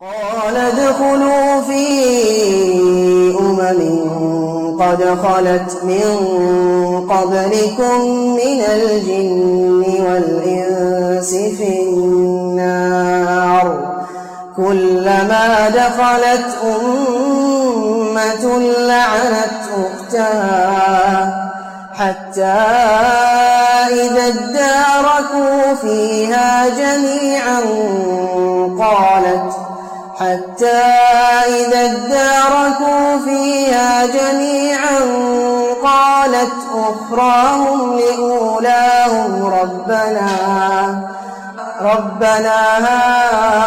قال ادخلوا في قد خلت من قبلكم من الجن والإنس في النار كلما دخلت أمة لعنت أختها حتى إذا اداركوا فيها جميعا قالت أخراهم لأولاهم ربنا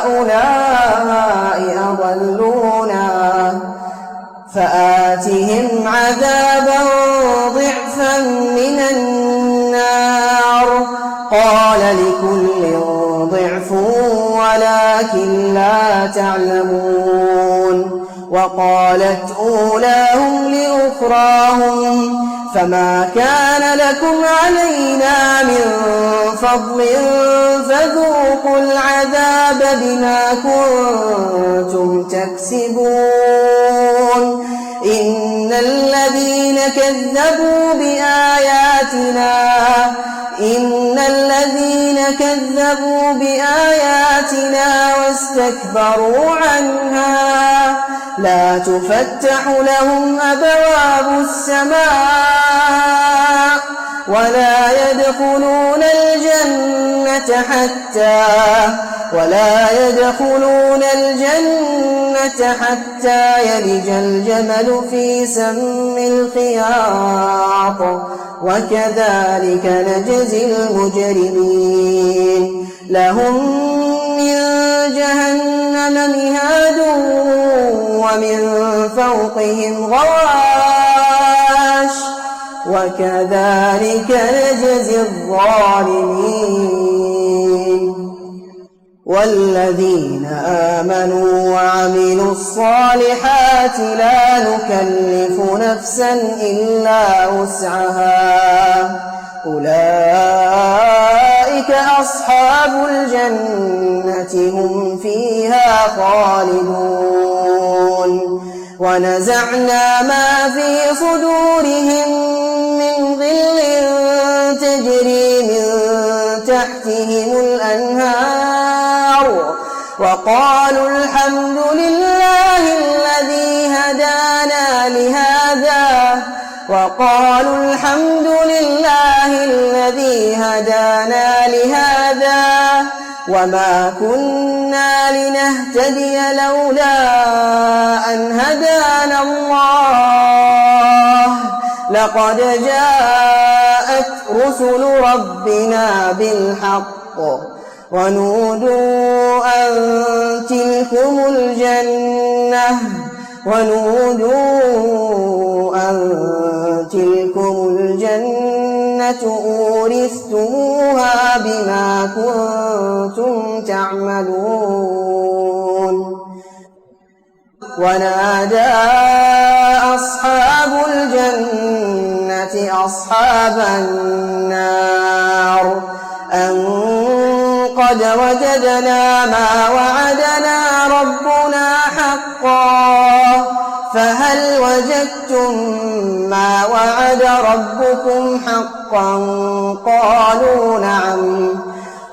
هؤلاء أضلونا فآتهم عذابا ضعفا من النار قال لكل ضعف ولكن لا تعلمون وقالت أولاهم لأخراهم فما كان لكم علينا من فضل فذوقوا العذاب بما كنتم تكسبون إن الذين كذبوا بآياتنا واستكبروا عنها لا تفتح لهم أبواب السماء ولا يدخلون الجنة حتى يلج الجمل في سم الخياط وكذلك نجزي المجرمين لهم من جهنم مهاد ومن فوقهم غواش وكذلك نجزي الظالمين والذين آمنوا وعملوا الصالحات لا نكلف نفسا إلا وسعها أولئك أصحاب الجنة هم فيها خالدون ونزعنا ما في صدورهم من غل تجري من تحتهم الأنهار وقالوا الحمد لله الذي هدانا لهذا وما كنا لنهتدي لولا أن هدانا الله لقد جاءت رسل ربنا بالحق ونودوا أن تلكم الجنة أورثتموها بما كنتم تعملون ونادى أصحاب الجنة أصحاب النار أن قد وجدنا ما وعدنا ربنا حقا فهل وجدتم ما وعد ربكم حقا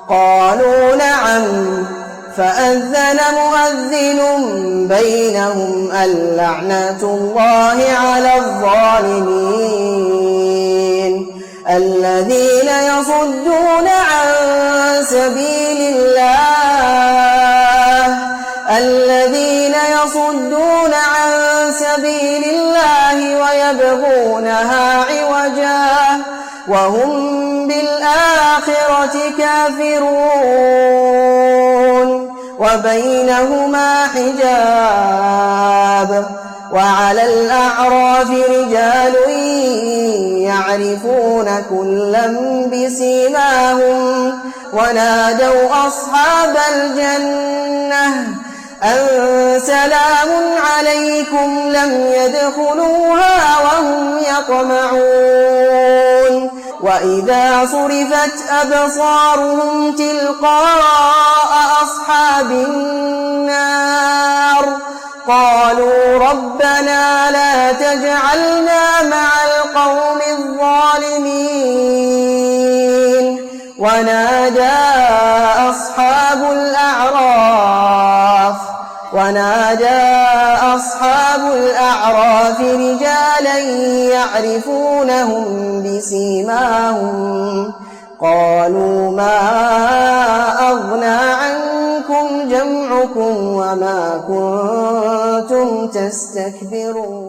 قالوا نعم فأذن مؤذن بينهم اللعنة الله على الظالمين الذين يصدون عن سبيل الله ويبغونها عوجا وهم بالآخرة كافرون وبينهما حجاب وعلى الأعراف رجال يعرفون كلا بسيماهم ونادوا أصحاب الجنة أن سلام عليكم لم يدخلوها وهم يطمعون وإذا صرفت أبصارهم تلقاء أصحاب النار قالوا ربنا لا تجعلنا مع القوم الظالمين ونادى أصحاب الأعراف رجالا يعرفونهم بسيماهم قالوا ما أغنى عنكم جمعكم وما كنتم تستكبرون